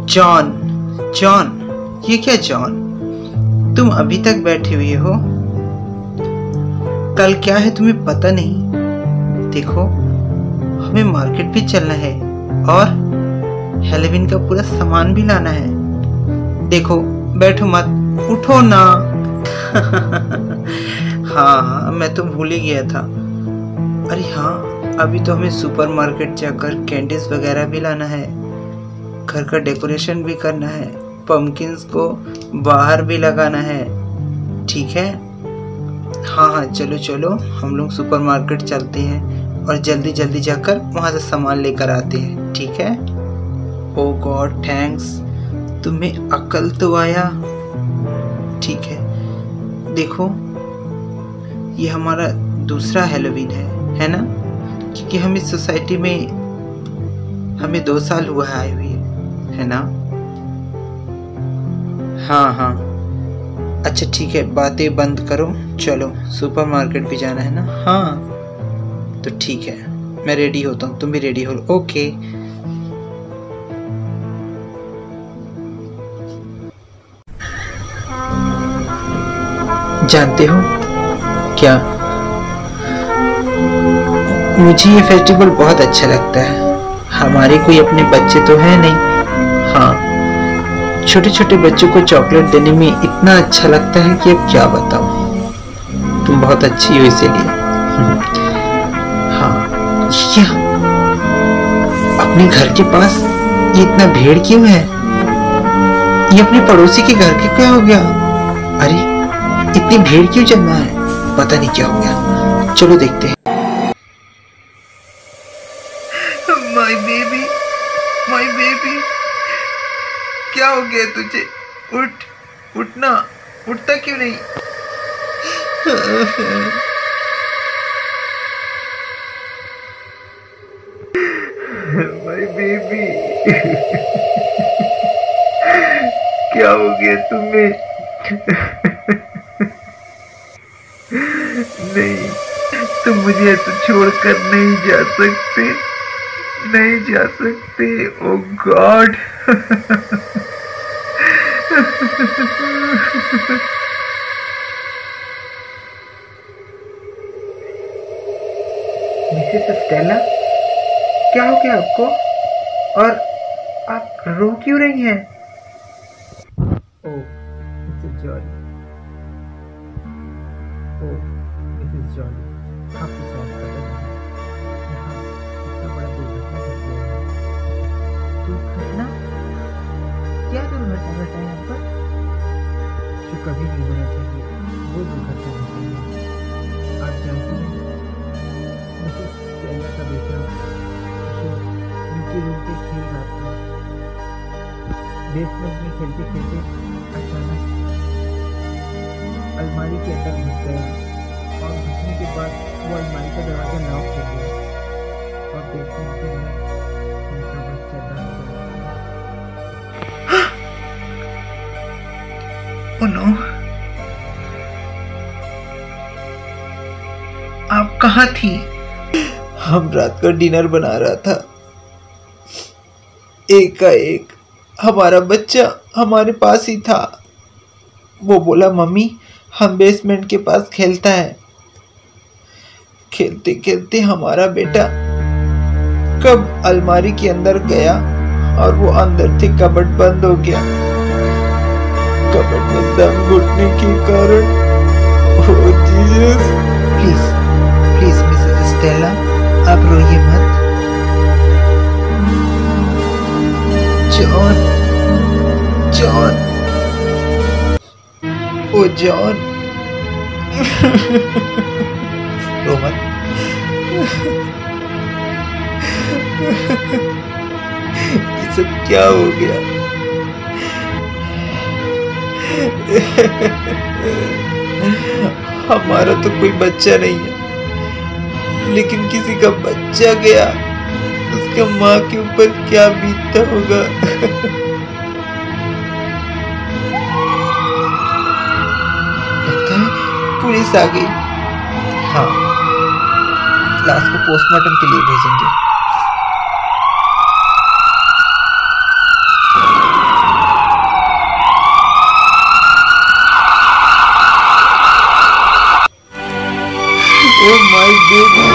John, John, ये क्या John? तुम अभी तक बैठे हुए हो? कल क्या है तुम्हें पता नहीं? देखो, हमें मार्केट भी चलना है और हैलोवीन का पूरा सामान भी लाना है। देखो, बैठो मत, उठो ना। हाँ, मैं तो भूल ही गया था। अरे हाँ, अभी तो हमें सुपरमार्केट जाकर कैंडीज वगैरह भी लाना है, घर का डेकोरेशन भी करना है, पम्पकिंस को बाहर भी लगाना है। ठीक है? हाँ हाँ, चलो चलो, हम लोग सुपरमार्केट चलते हैं और जल्दी जल्दी जाकर वहाँ से सामान लेकर आते हैं। ठीक है? ओ गॉड, थैंक्स, तुम्हें अकल तो आया। ठीक है, देखो, ये हमारा दूसरा हैलोवीन है ना? क्योंकि हम इस सोसाइटी में हमें 2 साल हुआ है आए हुए, है ना? हाँ हाँ, अच्छा ठीक है, बातें बंद करो, चलो सुपरमार्केट भी जाना है ना? हाँ तो ठीक है, मैं रेडी होता हूँ, तुम भी रेडी हो। ओके। जानते हो क्या, मुझे ये फेस्टिवल बहुत अच्छा लगता है। हमारे कोई अपने बच्चे तो है नहीं। हाँ, छोटे छोटे बच्चों को चॉकलेट देने में इतना अच्छा लगता है कि अब क्या बताऊं। तुम बहुत अच्छी हो इसीलिए। हाँ, क्या अपने घर के पास ये इतना भीड़ क्यों है? ये अपने पड़ोसी के घर के क्या हो गया? अरे इतनी भीड़ क्यों जमा है? पता नहीं क्या हो गया, चलो देखते हैं। माय बेबी, माय बेबी, क्या हो गया तुझे? उठ, उठना, उठता क्यों नहीं? माय बेबी, क्या हो गया तुम्हें? नहीं, तुम मुझे ऐसे छोड़कर नहीं जा सकते, नहीं जा सकते। ओ गॉड। मिसेस स्टेला, क्या हो गया आपको? और आप रो क्यों रही हैं? ओह मिसेस जॉली, ओह मिसेस जॉली, आपकी सॉरी पता नहीं, यहाँ इतना बड़ा दुर्घटना घट गया है। दुर्घटना? क्या दुर्घटना घटा है यहाँ पर? जो कभी नहीं होना चाहिए, वो दुर्घटना घटी है। आप जानती हैं, मिसेस स्टेला का बेटा जो नीचे रूम पे खेल रहा था, बेसमेंट में खेलते खेलते अचानक अलमारी के अंदर घुस गया और घुसने के बाद वो अलमारी का दरवाजा लॉक हो गया और बेसमेंट के अंदर उनका बच्चा दम गया। ओह नो, आप कहाँ थी? हम रात का डिनर बना रहा था, एकाएक हमारा बच्चा हमारे पास ही था। वो बोला, मम्मी हम बेसमेंट के पास खेलता है। खेलते खेलते हमारा बेटा कब अलमारी के अंदर गया और वो अंदर थे, कबर्ड बंद हो गया। कबर्ड में दम घुटने के कारण, oh Jesus, please please Mrs Stella, आप रोइए मत। जॉन, जॉन, ओ जॉन, रो मत, ये सब क्या हो गया? हमारा तो कोई बच्चा नहीं है, लेकिन किसी का बच्चा गया, उसका माँ के ऊपर क्या बीतता होगा। लगता है पुलिस आ गई। हाँ, लाश को पोस्टमार्टम के लिए भेजेंगे। Oh my baby,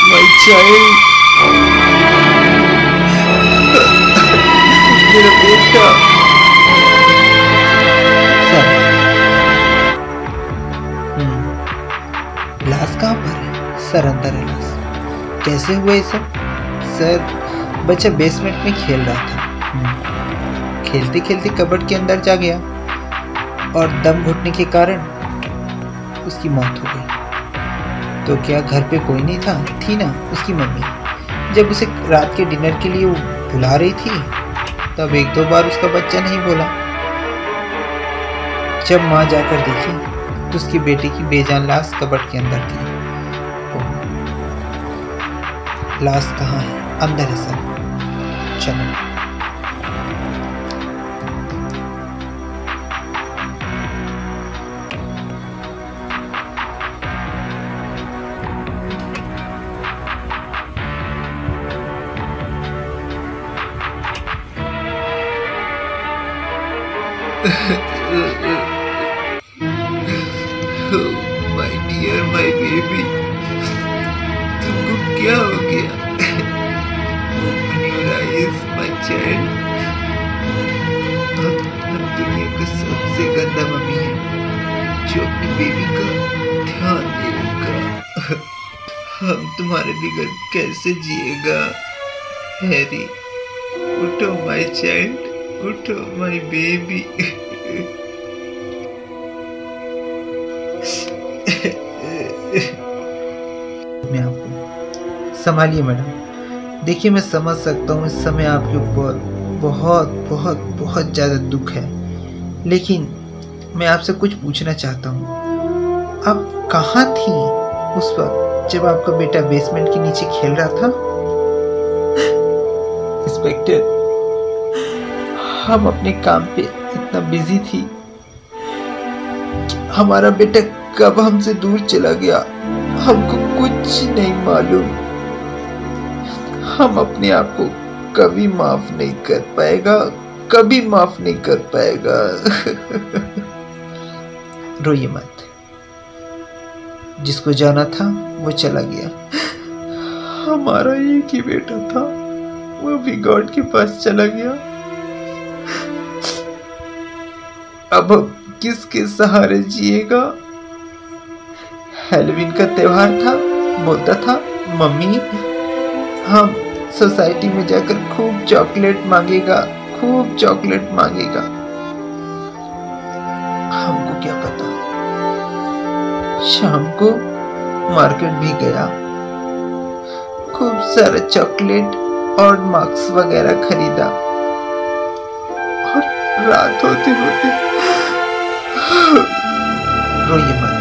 my child, मेरा बेटा। सर, लाश कहाँ पर है? सर अंदर है लाश। कैसे हुआ ये सब? सर, बच्चा बेसमेंट में खेल रहा था। खेलते खेलते कबर्ड के अंदर जा गया और दम घुटने के कारण उसकी मौत हो गई। तो क्या घर पे कोई नहीं था? थी ना उसकी मम्मी। जब उसे रात के डिनर के लिए वो बुला रही थी, तब एक दो बार उसका बच्चा नहीं बोला। जब माँ जाकर देखी तो उसकी बेटी की बेजान लाश कबर्ड के अंदर थी। लाश कहाँ है? अंदर है सर। चलो। My dear, my baby, तुमको क्या हो गया? Open your eyes, my child. हम दुनिया का सबसे गंदा मम्मी है, जो अपनी बेबी का ध्यान देगा। हम तुम्हारे बिगड़ कैसे जिएगा? हैरी, उठो my child, उठो my baby। मैं आपको संभालिए मैडम। देखिए, मैं समझ सकता हूँ इस समय आपके ऊपर बहुत बहुत बहुत ज़्यादा दुख है, लेकिन मैं आपसे कुछ पूछना चाहता हूँ। आप कहाँ थी उस वक्त जब आपका बेटा बेसमेंट के नीचे खेल रहा था? इंस्पेक्टर, हम अपने काम पे इतना बिजी थी कि हमारा बेटा कब हमसे दूर चला गया हमको कुछ नहीं मालूम। हम अपने आप को कभी माफ नहीं कर पाएगा, कभी माफ नहीं कर पाएगा। रोइए मत, जिसको जाना था वो चला गया। हमारा एक ही बेटा था, वो भी गॉड के पास चला गया। अब किसके सहारे जिएगा? हैलोवीन का त्योहार था, बोलता था मम्मी हम सोसाइटी में जाकर खूब चॉकलेट मांगेगा, खूब चॉकलेट मांगेगा। हमको क्या पता, शाम को मार्केट भी गया, खूब सारा चॉकलेट और मार्क्स वगैरह खरीदा, और रात होते होते रोइए मत।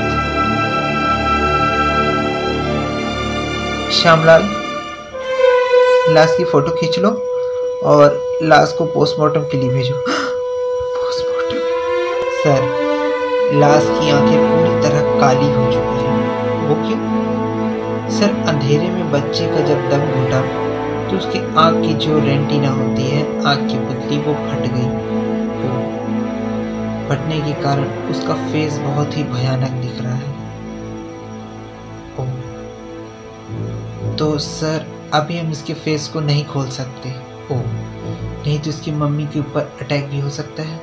श्यामलाल, लाश की फोटो खींच लो और लाश को पोस्टमार्टम के लिए भेजो। पोस्टमार्टम? सर, लाश की आंखें पूरी तरह काली हो चुकी हैं। वो क्यों? सर, अंधेरे में बच्चे का जब दम घुटा तो उसकी आंख की जो रेटिना होती है, आंख की पुतली, वो फट गई। फटने के कारण उसका फेस बहुत ही भयानक दिख रहा है। तो सर, अभी हम इसके फेस को नहीं खोल सकते। नहीं तो इसकी मम्मी के ऊपर अटैक भी हो सकता है,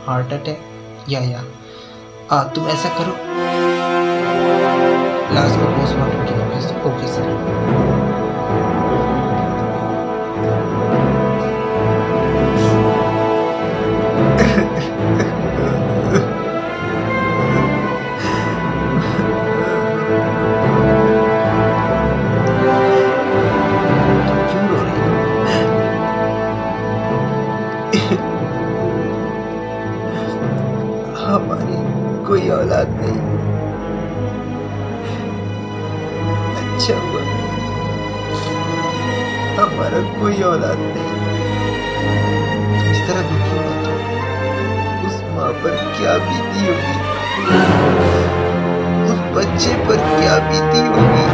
हार्ट अटैक या तुम ऐसा करो, लाश को पोस्टमार्टम के लिए भेज दो। Okay sir. अच्छा हुआ हमारा कोई औलाद नहीं। इस तरह दुखी मत हो। उस माँ पर क्या बीती होगी, उस बच्चे पर क्या बीती होगी।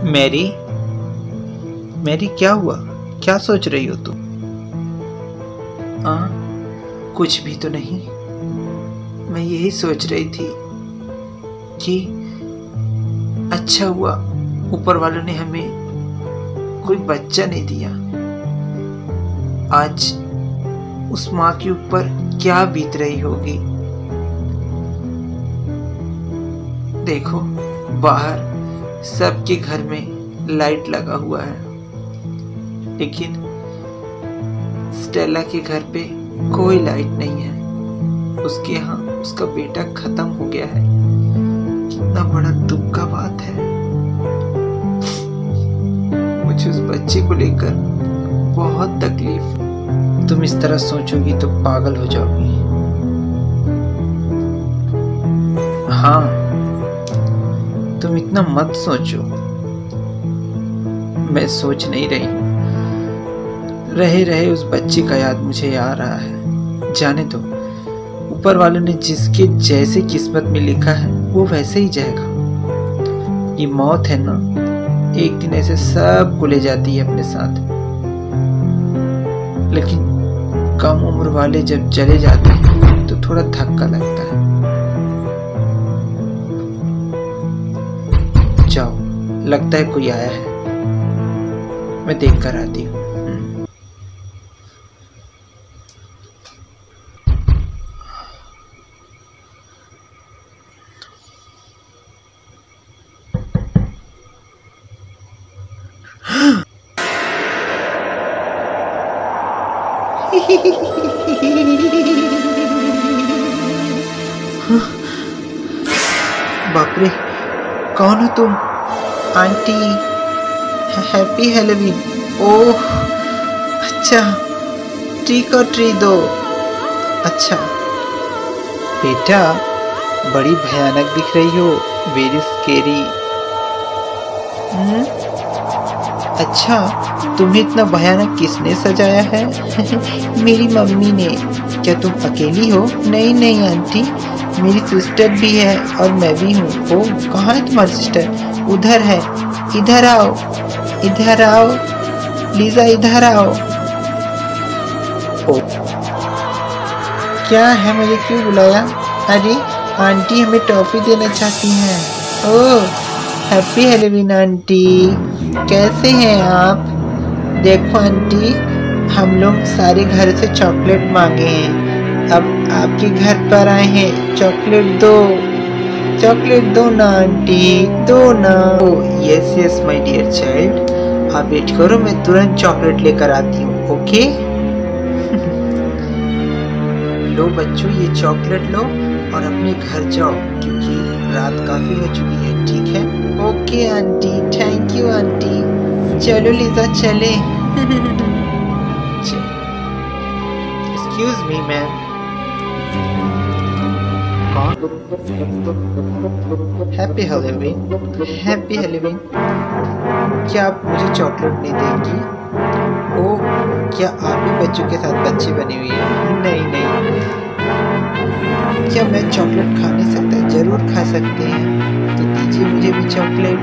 मैरी, मैरी क्या हुआ? क्या सोच रही हो तुम? कुछ भी तो नहीं। मैं यही सोच रही थी कि अच्छा हुआ ऊपर वालों ने हमें कोई बच्चा नहीं दिया। आज उस माँ के ऊपर क्या बीत रही होगी। देखो बाहर सबके घर में लाइट लगा हुआ है, लेकिन स्टेला के घर पे कोई लाइट नहीं है। उसके यहाँ उसका बेटा खत्म हो गया है। कितना बड़ा दुख का बात है। मुझे उस बच्चे को लेकर बहुत तकलीफ। तुम इस तरह सोचोगी तो पागल हो जाओगी। हाँ, तुम इतना मत सोचो। मैं सोच नहीं रही। रहे रहे उस बच्चे का याद मुझे आ रहा है। जाने दो, ऊपर वालों ने जिसके जैसे किस्मत में लिखा है वो वैसे ही जाएगा। ये मौत है ना, एक दिन ऐसे सब को ले जाती है अपने साथ। लेकिन कम उम्र वाले जब चले जाते हैं तो थोड़ा धक्का लगता है। जाओ, लगता है कोई आया है। मैं देख कर आती हूँ। बाप रे, कौन हो तुम? Aunty, happy Halloween. ओह अच्छा, ट्रिक और ट्री दो। अच्छा बेटा, बड़ी भयानक दिख रही हो। Very scary. अच्छा, तुम्हें इतना भयानक किसने सजाया है? मेरी मम्मी ने। क्या तुम अकेली हो? नहीं नहीं आंटी, मेरी सिस्टर भी है और मैं भी हूँ। ओह, कहाँ है तुम्हारी सिस्टर? उधर है। इधर आओ, इधर आओ लीजा, इधर आओ। ओ, क्या है, मुझे क्यों बुलाया? अरे आंटी हमें टॉफी देना चाहती हैं। ओह हैप्पी हैलोवीन आंटी, कैसे हैं आप? देखो आंटी, हम लोग सारे घर से चॉकलेट मांगे हैं, अब आपके घर पर आए हैं। चॉकलेट दो, चॉकलेट दो ना आंटी, दो ना। Yes yes my dear child, आप वेट करो, मैं तुरंत चॉकलेट लेकर आती हूँ। ओके लो बच्चों, ये चॉकलेट लो और अपने घर जाओ, क्योंकि रात काफी हो चुकी है। ठीक है? Okay aunty, thank you aunty. चलो लीजा चले। Excuse me ma'am. Happy Halloween, happy Halloween. क्या आप मुझे चॉकलेट नहीं देंगी? ओह, क्या आप भी बच्चों के साथ बच्ची बनी हुई है? नहीं नहीं, क्या मैं चॉकलेट खा नहीं सकता? जरूर खा सकते हैं, तो दीजिए मुझे भी चॉकलेट।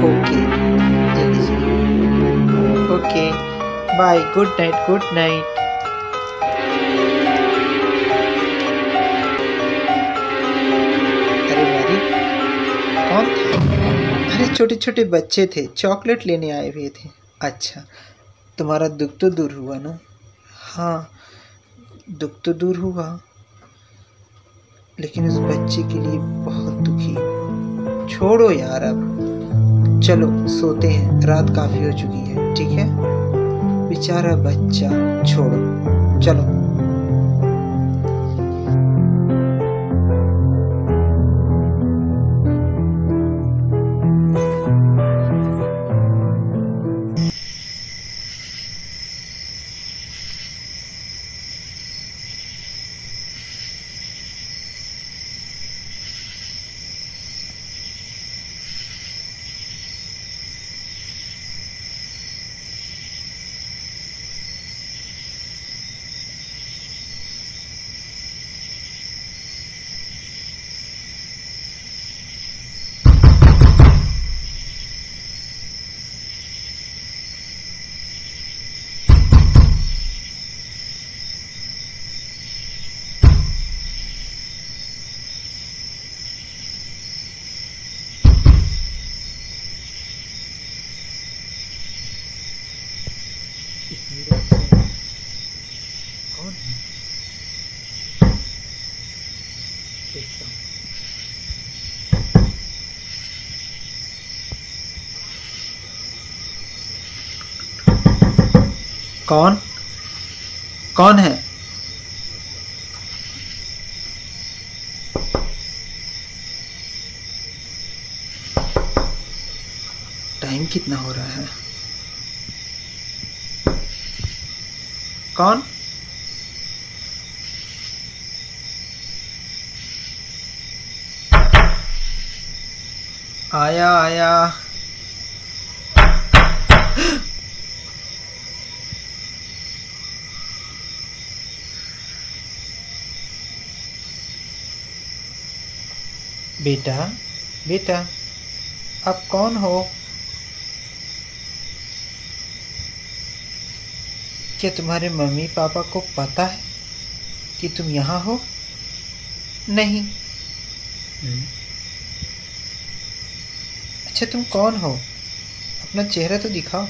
ओके ये लीजिए। Okay bye, good night, good night. कौन था? अरे छोटे छोटे बच्चे थे, चॉकलेट लेने आए हुए थे। अच्छा, तुम्हारा दुख तो दूर हुआ ना? हाँ, दुख तो दूर हुआ, लेकिन उस बच्चे के लिए बहुत दुखी। छोड़ो यार, अब चलो सोते हैं, रात काफ़ी हो चुकी है। ठीक है, बेचारा बच्चा, छोड़ो, चलो। कौन है? देखता हूँ। कौन कौन है? टाइम कितना हो रहा है? कौन? आया आया। बेटा, बेटा, आप कौन हो? क्या तुम्हारे मम्मी पापा को पता है कि तुम यहाँ हो? नहीं। अच्छा, तुम कौन हो? अपना चेहरा तो दिखाओ।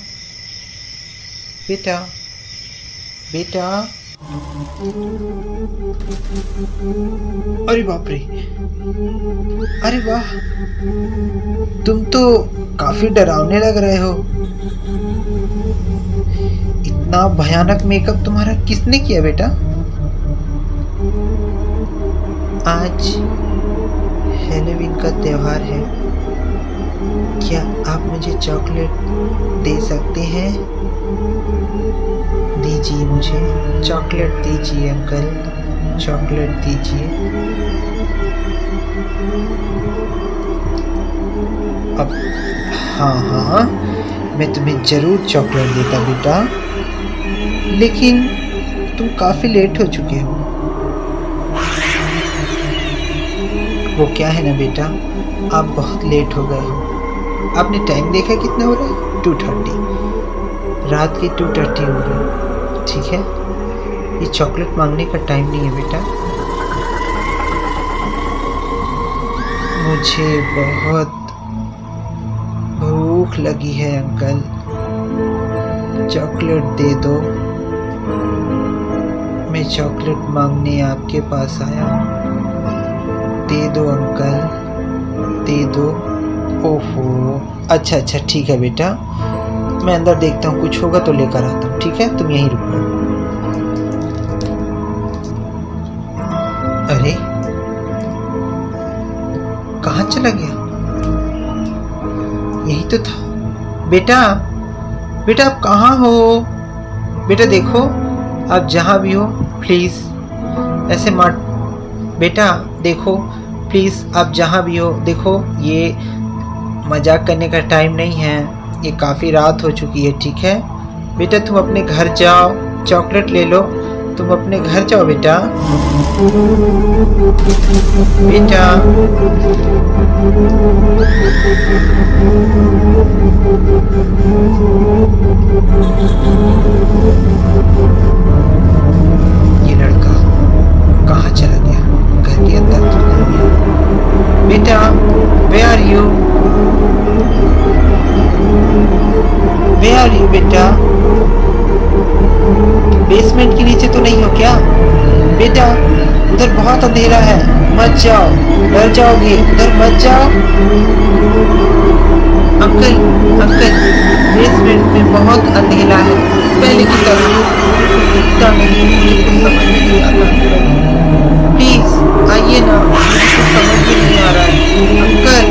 बेटा, बेटा। अरे बाप रे, अरे वाह, तुम तो काफी डरावने लग रहे हो। इतना भयानक मेकअप तुम्हारा किसने किया बेटा? आज हैलोवीन का त्योहार है, क्या आप मुझे चॉकलेट दे सकते हैं? दीजिए, मुझे चॉकलेट दीजिए अंकल, चॉकलेट दीजिए। अब हाँ हाँ, मैं तुम्हें जरूर चॉकलेट देता बेटा, लेकिन तुम काफी लेट हो चुके हो। वो क्या है ना बेटा, आप बहुत लेट हो गए हो। आपने टाइम देखा कितना हो रहा है? 2:30, रात के 2:30 हो रहे हैं। ठीक है, ये चॉकलेट मांगने का टाइम नहीं है बेटा। मुझे बहुत भूख लगी है अंकल, चॉकलेट दे दो। मैं चॉकलेट मांगने आपके पास आया हूँ, दे दो अंकल, दे दो। ओहो, अच्छा अच्छा, ठीक है बेटा, मैं अंदर देखता हूँ, कुछ होगा तो लेकर आता हूँ। ठीक है, तुम यहीं रुकना। अरे, कहाँ चला गया? यही तो था। बेटा, बेटा आप कहाँ हो? बेटा देखो, आप जहाँ भी हो प्लीज ऐसे मत। बेटा देखो प्लीज, आप जहाँ भी हो देखो, ये मजाक करने का टाइम नहीं है, ये काफ़ी रात हो चुकी है। ठीक है बेटा, तुम अपने घर जाओ, चॉकलेट ले लो, तुम अपने घर जाओ बेटा। बेटा, ये लड़का कहाँ चला गया? घर के अंदर तो नहीं गया। बेटा, where are you? बेटा, उधर बहुत अंधेरा है, मत जाओ, डर जाओगे, उधर मत जाओ। अंकल अंकल, बेसमेंट में बहुत अंधेरा है, पहले की तरह मुझे कुछ दिखता नहीं, मुझे कुछ समझ में नहीं आता अंकल, प्लीज आइए ना, मुझे कुछ समझ में नहीं आ रहा है अंकल।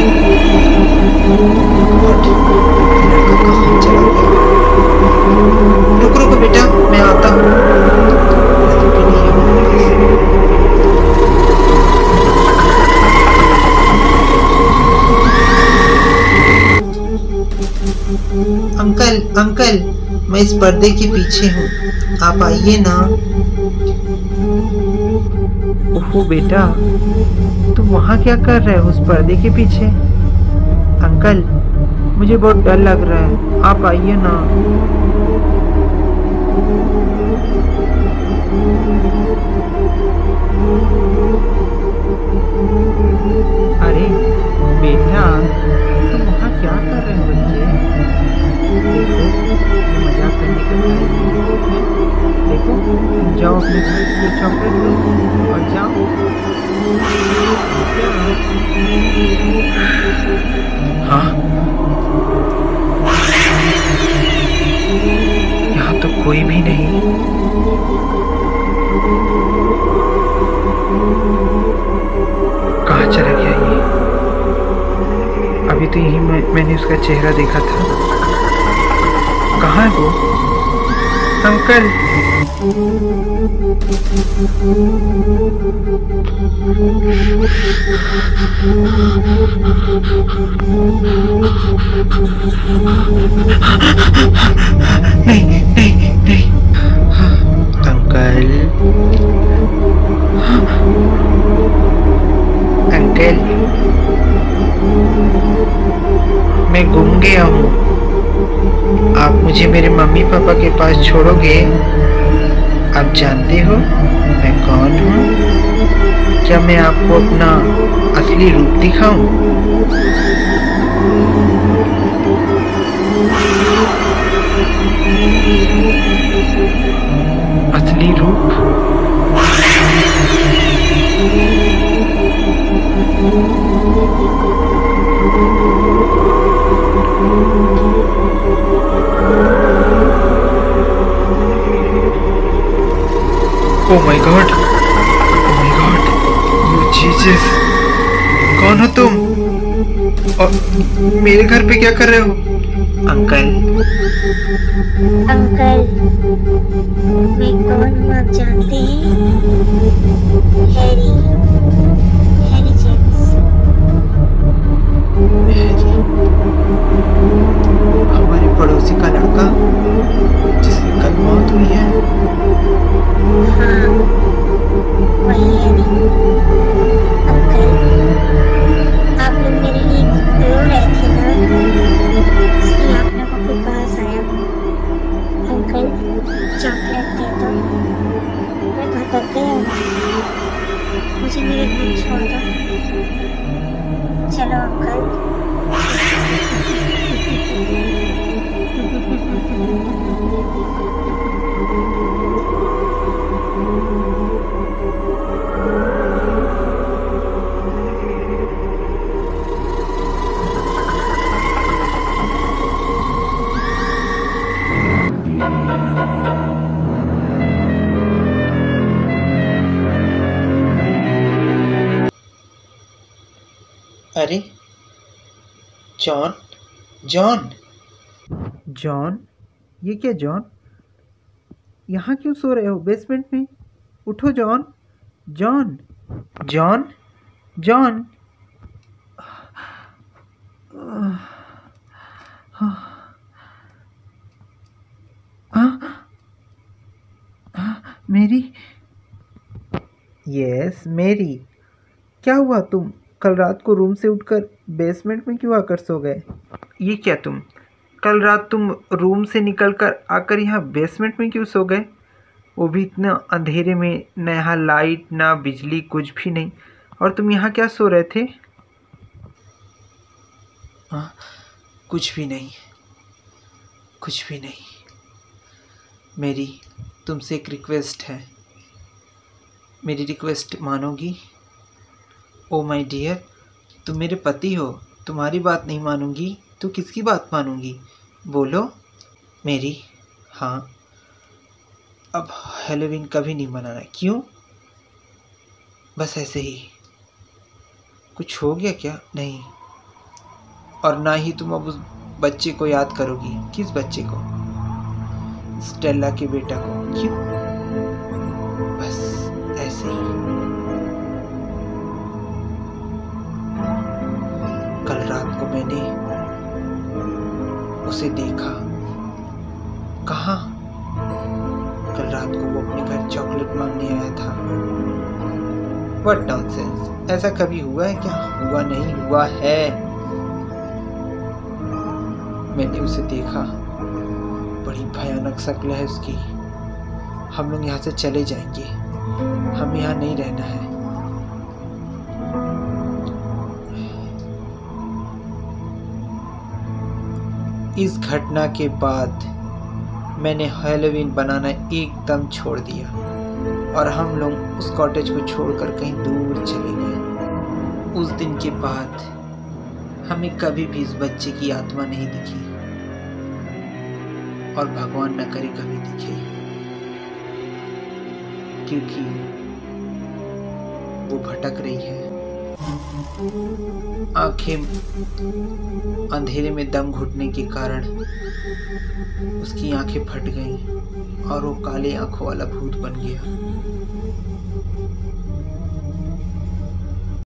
गॉड, लड़का कहाँ चला गया? रुको रुको बेटा, मैं आता हूँ। नजर भी नहीं है मेरे पास। अंकल अंकल, मैं इस पर्दे के पीछे हूँ, आप आइए ना। ओहो बेटा, तुम वहाँ क्या कर रहे हो उस पर्दे के पीछे? अंकल, मुझे बहुत डर लग रहा है, आप आइए ना। अरे बेटा, तुम वहाँ क्या कर रहे हो बच्चे? देखो, ये मजाक करने का टाइम नहीं है। देखो, जाओ अपने घर से चॉकलेट लो और जाओ। हाँ, यहाँ तो कोई भी नहीं। कहाँ चला गया ये? अभी तो यही मैंने उसका चेहरा देखा था। कहाँ है वो? अंकल, नहीं नहीं नहीं, अंकल अंकल, मैं गुम गया हूँ, आप मुझे मेरे मम्मी पापा के पास छोड़ोगे? आप जानते हो मैं कौन हूँ? क्या मैं आपको अपना असली रूप दिखाऊं? असली रूप? Oh my God! Oh my God! You Jesus! कौन हो तुम? और मेरे घर पे क्या कर रहे हो? अंकल। अंकल, मैं कौन हूँ आप जानते हैं? Harry, Harry James. हैरी, हमारे पड़ोसी का लड़का जिसकी कल मौत हुई है। हाँ, वही हैरी। अंकल, आप लोग मेरे लिए रो रहे थे ना, इसलिए आप लोगों के पास आया हूँ। अंकल, चॉकलेट दे दो, मैं भटक गया हूँ, मुझे मेरे घर छोड़ दो। चलो अंकल। अरे जॉन, जॉन, जॉन, ये क्या जॉन? यहाँ क्यों सो रहे हो बेसमेंट में? उठो जॉन, जॉन, जॉन, जॉन। मेरी, यस मेरी, क्या हुआ? तुम कल रात को रूम से उठकर बेसमेंट में क्यों आकर सो गए? ये क्या तुम कल रात तुम रूम से निकलकर आकर यहाँ बेसमेंट में क्यों सो गए? वो भी इतना अंधेरे में, न यहाँ लाइट ना बिजली, कुछ भी नहीं, और तुम यहाँ क्या सो रहे थे? हाँ, कुछ भी नहीं, कुछ भी नहीं। मेरी तुमसे एक रिक्वेस्ट है, मेरी रिक्वेस्ट मानोगी? ओ माय डियर, तुम मेरे पति हो, तुम्हारी बात नहीं मानूंगी तो किसकी बात मानूंगी? बोलो। मेरी, हाँ, अब हैलोवीन कभी नहीं मनाना। क्यों? बस ऐसे ही। कुछ हो गया क्या? नहीं। और ना ही तुम अब उस बच्चे को याद करोगी। किस बच्चे को? स्टेला के बेटा को। क्यों? बस ऐसे ही। कल रात को मैंने उसे देखा। कहाँ? कल रात को वो अपने घर चॉकलेट मांगने आया था। व्हाट नॉनसेंस, ऐसा कभी हुआ है क्या? हुआ नहीं, हुआ है। मैंने उसे देखा, बड़ी भयानक शक्ल है उसकी। हम लोग यहाँ से चले जाएंगे, हमें यहाँ नहीं रहना है। इस घटना के बाद मैंने हैलोवीन बनाना एकदम छोड़ दिया और हम लोग उस कॉटेज को छोड़कर कहीं दूर चले गए। उस दिन के बाद हमें कभी भी इस बच्चे की आत्मा नहीं दिखी और भगवान न करे कभी दिखे, क्योंकि वो भटक रही है। आंखें अंधेरे में दम घुटने के कारण उसकी आंखें फट गईं और वो काले आंखों वाला भूत बन गया।